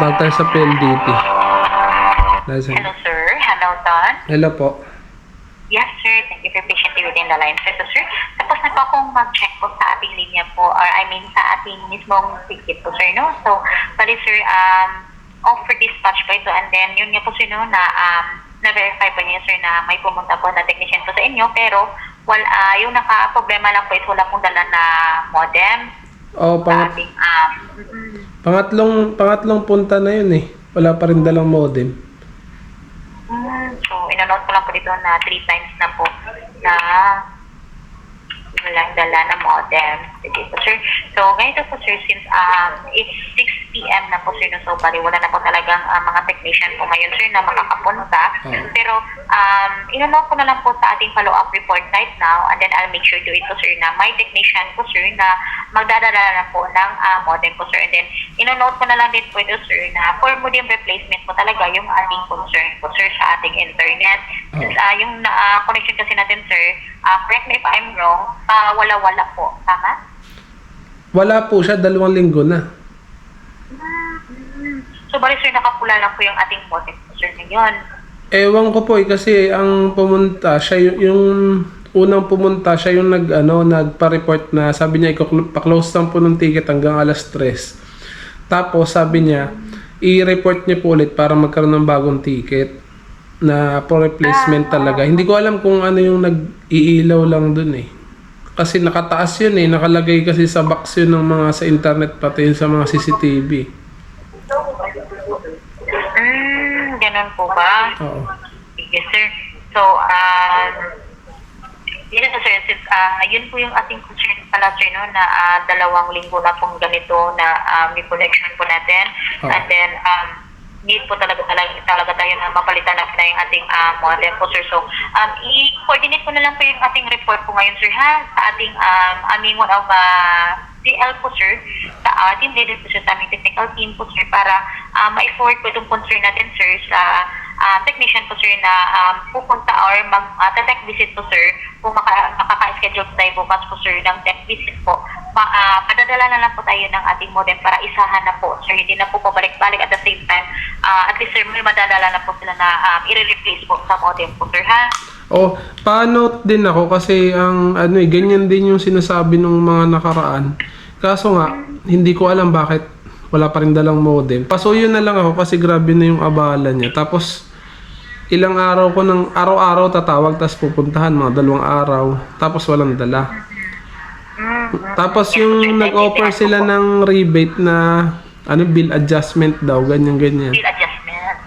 Contact tayo sa PLDT. Hello, sir. Hamilton. Hello po. Yes, sir. Thank you for patiently within the line, sir. So, sir, tapos na po akong mag-check po sa ating linya po, or I mean sa ating mismong ticket po, sir, no? So, bali, sir, offer dispatch po ito, and then yun nga po, sir, no, na-verify po niya, sir, na may pumunta po na technician po sa inyo, pero yung naka-problema lang po is wala pong dala na modem. Oh, Sa ating, pangatlong punta na yun eh. Wala pa rin dalang modem. So, inonote ko lang po dito na 3 times na po na walang dala na modem. Sige po, sir. So, ganito po, sir, since it's 6 p.m. na po, sir, no, so bali wala na po talagang mga technician po ngayon, sir, na makakapunta. Pero, inonote ko na lang po sa ating follow-up report right now, and then I'll make sure to ito, sir, na may technician po, sir, na magdadala na po ng modem po, sir. And then, inonote ko na lang din po ito, sir, na for modem replacement po talaga yung ating concern po, sir, sa ating internet. Since, yung connection kasi natin, sir, correct me if I'm wrong, wala-wala po. Tama? Wala po siya, 2 linggo na. So, bali, sir, nakapula lang po yung ating modem po, sir, ngayon. Ewan ko po kasi ang pumunta, siya yung unang pumunta, siya yung nagpa-report na sabi niya pa-close lang po ng ticket hanggang alas 3. Tapos sabi niya, i-report niya po ulit para magkaroon ng bagong ticket na for replacement talaga. Hindi ko alam kung ano yung nag-iilaw lang dun eh. Kasi nakataas yun eh, nakalagay kasi sa box yun ng mga sa internet pati yun sa mga CCTV. Ganun po ba? Oo. Yes, sir. So, yun po, sir, since yun po yung ating concern pala, sir, no, na 2 linggo na pong ganito na may connection po natin. And then, need po talaga tayo na mapalitan na yung ating modem po, sir. So, i-coordinate ko na lang po yung ating report po ngayon, sir, ha? Sa ating, aming one of TL po, sir, sa team leader po, sir, sa aming technical team po, sir, para ma-forward po itong concern natin, sir, sa technician po, sir, na pupunta or mag-tech visit po, sir, kung makaka-schedule tayo bukas po, sir, ng tech visit po. Padadala na lang po tayo ng ating modem para isahan na po, sir, hindi na po pabalik-balik at the same time. At least, sir, may madadala na po sila na i-replace po sa modem po, sir, ha? Oh, paano din ako kasi ang ganyan din yung sinasabi ng mga nakaraan. Kaso nga, hindi ko alam bakit wala pa rin dalang modem. Pasuyo na lang ako kasi grabe na yung abala niya. Tapos, ilang araw ko ng araw-araw tatawag tapos pupuntahan mga 2 araw. Tapos walang dala. Tapos yung nag-offer sila ng rebate na bill adjustment daw, ganyan-ganyan. Bill adjustment.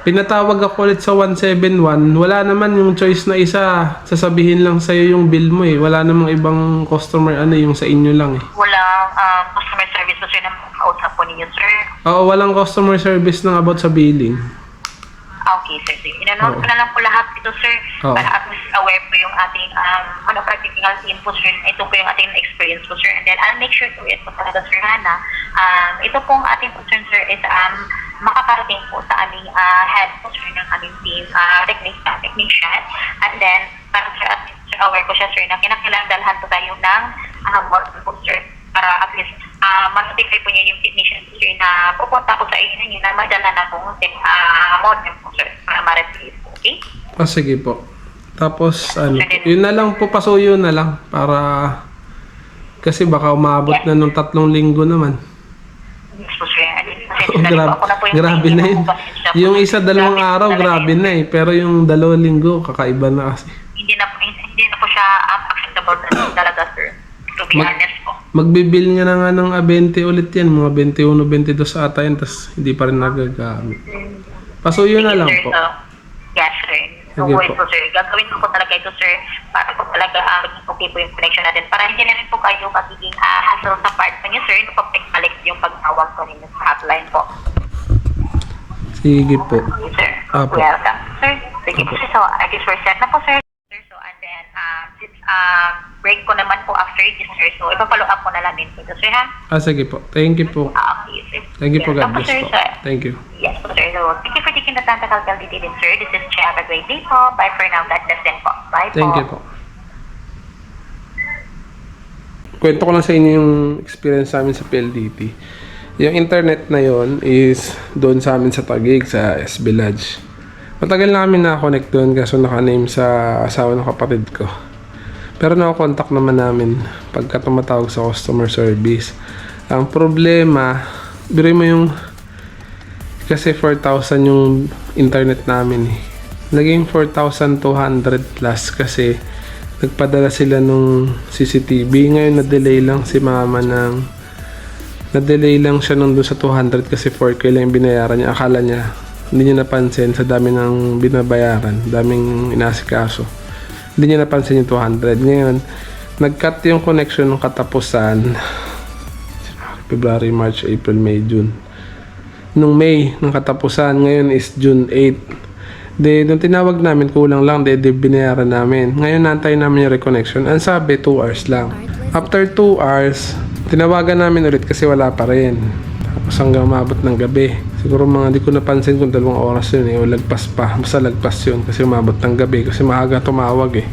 Pinatawag ako ulit sa 171. Wala naman yung choice na isa. Sasabihin lang sa'yo yung bill mo eh. Wala namang ibang customer yung sa inyo lang eh. Walang customer service po, sir, na makausap po ninyo, sir? Oo, walang customer service nang about sa billing. Okay, sir. Sige. Inanote ko na lang po lahat ito, sir. Para at least aware po yung ating technical team po, sir. Ito po yung ating experience po, sir. And then I'll make sure to it po talaga, sir, na ito pong ating concern, sir, is makakarating po sa aming head po, sir, ng aming team technician. And then, para, sir, at least, sir, aware ko siya, sir, na kinakailangan dalhan po tayo ng modem po, sir, para at least ma-notify po niya yung technician po, sir, na pupunta po sa inyo na madala na po modem po, sir, para ma-replace po, okay? Sige po. Tapos, yun na lang po, pasuyo na lang para kasi baka umabot na nung 3 linggo naman. Yes po, sir. Grabe na yun. Yung isa 2 araw, grabe na eh. Pero yung 2 linggo, kakaiba na kasi. Hindi na po siya acceptable talaga, sir. To be honest po. Magbibill niya na nga ng 20 ulit yan. Mga 21, 22 ata yan. Tapos hindi pa rin nagagamit. Pasuyo na lang po. Yes, sir. So, wait po, sir. Gagawin ko po talaga ito, sir, para po talaga okay po yung connection natin. Para hindi na rin po kayo magiging hassle sa part po niyo, sir, balik yung pagtawag ko ninyo sa hotline po. Sige po. Okay, sir. Apo. Welcome. Sir, sige po, sir. So, I guess we're set na po, sir. So, and then, since break ko naman po after this, sir, so ipapollow up ko na lang din po ito, sir, ha? Sige po. Thank you po. Okay, sir. Thank you po, God bless Sir, po. sir. Thank you. Yes po, sir. So, thank you for taking the time to call details, sir. This is Chia. Have a great day po. Bye for now. God bless din po. Bye po. Thank you po. Kwento ko lang sa inyo yung experience namin sa PLDT. Yung internet na yon is doon sa amin sa Taguig, sa SB Lodge. Matagal na kami na-connect doon kaso naka-name sa asawa ng kapatid ko. Pero na-contact naman namin pagka tumatawag sa customer service. Ang problema, biruin mo yung kasi 4,000 yung internet namin eh. Naging 4,200 plus kasi nagpadala sila nung CCTV. Ngayon na-delay lang si mama na-delay lang siya nung doon sa 200 kasi 4K lang yung binayaran niya. Akala niya, hindi niya napansin sa dami ng binabayaran, daming inasikaso. Hindi niya napansin yung 200. Ngayon, nag-cut yung connection ng katapusan. February, March, April, May, June. Nung May, ng katapusan, ngayon is June 8. Nung tinawag namin, kulang lang, binayaran namin. Ngayon, nantay namin yung reconnection. Ang sabi, 2 hours lang. After 2 hours, tinawagan namin ulit kasi wala pa rin. Tapos hanggang umabot ng gabi. Siguro di ko napansin kung 2 oras yun o lagpas pa. Basta lagpas yun kasi umabot ng gabi kasi maaga tumawag eh.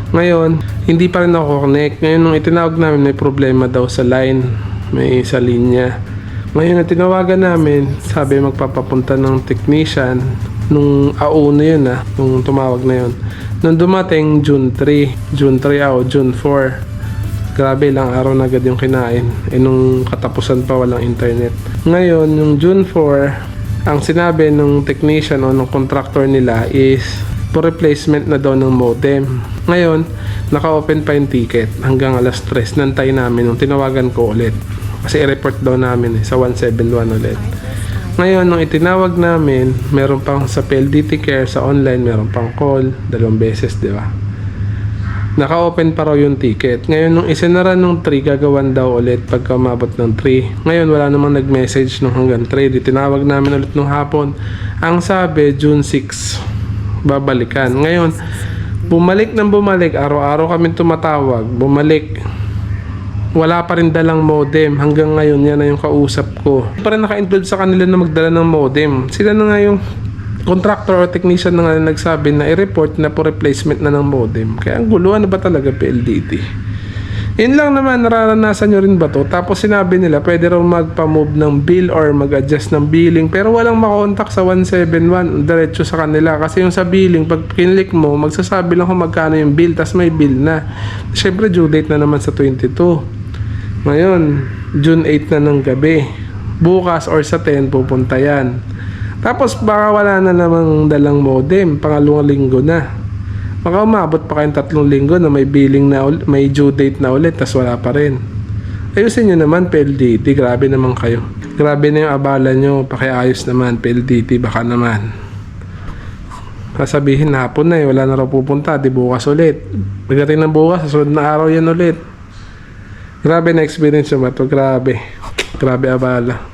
Ngayon, hindi pa rin ako connect. Ngayon, nung itinawag namin, may problema daw sa line. May sa linya. Ngayon, na tinawagan namin, sabi magpapapunta ng technician. Nung auno yun nung tumawag na yun. Nung dumating, June 3 o June 4. Grabe, lang araw na agad yung kinain. Nung katapusan pa walang internet. Ngayon, yung June 4, ang sinabi nung technician o nung contractor nila is for replacement na daw ng modem. Ngayon, naka-open pa yung ticket hanggang alas 3. Nantay namin nung tinawagan ko ulit. Kasi i-report daw namin sa 171 ulit. Ngayon, nung itinawag namin, meron pang sa PLDT Care, sa online, meron pang call, 2 beses, di ba? Naka-open pa raw yung ticket. Ngayon, nung isinara nung 3, gagawan daw ulit pagka umabot ng 3. Ngayon, wala namang nag-message nung hanggang 3. Di tinawag namin ulit nung hapon. Ang sabi, June 6, babalikan. Ngayon, bumalik, araw-araw kami tumatawag, bumalik. Wala pa rin dalang modem. Hanggang ngayon, yan na yung kausap ko. Pa rin naka-include sa kanila na magdala ng modem. Sila na nga yung contractor o technician na nga nagsabi na i-report na po replacement na ng modem. Kaya ang gulo, ano ba talaga PLDT? Yun lang naman, nararanasan nyo rin ba to? Tapos sinabi nila, pwede raw magpa-move ng bill or mag-adjust ng billing. Pero walang makontak sa 171, diretso sa kanila. Kasi yung sa billing, pag kinlik mo, magsasabi lang kung magkano yung bill, tas may bill na. Siyempre, due date na naman sa 22. Ngayon, June 8 na ng gabi. Bukas or sa 10, pupunta yan. Tapos baka wala na namang dalang modem, pangalawang linggo na. Baka umabot pa kayong 3 linggo na may billing na may due date na ulit, tas wala pa rin. Ayusin nyo naman, PLDT, grabe naman kayo. Grabe na yung abala nyo, pakiayos naman, PLDT, baka naman. Sasabihin hapon na wala na raw pupunta, di bukas ulit. Pagdating ng bukas, sa sunod na araw yan ulit. Grabe na experience nyo ba ito? Grabe abala.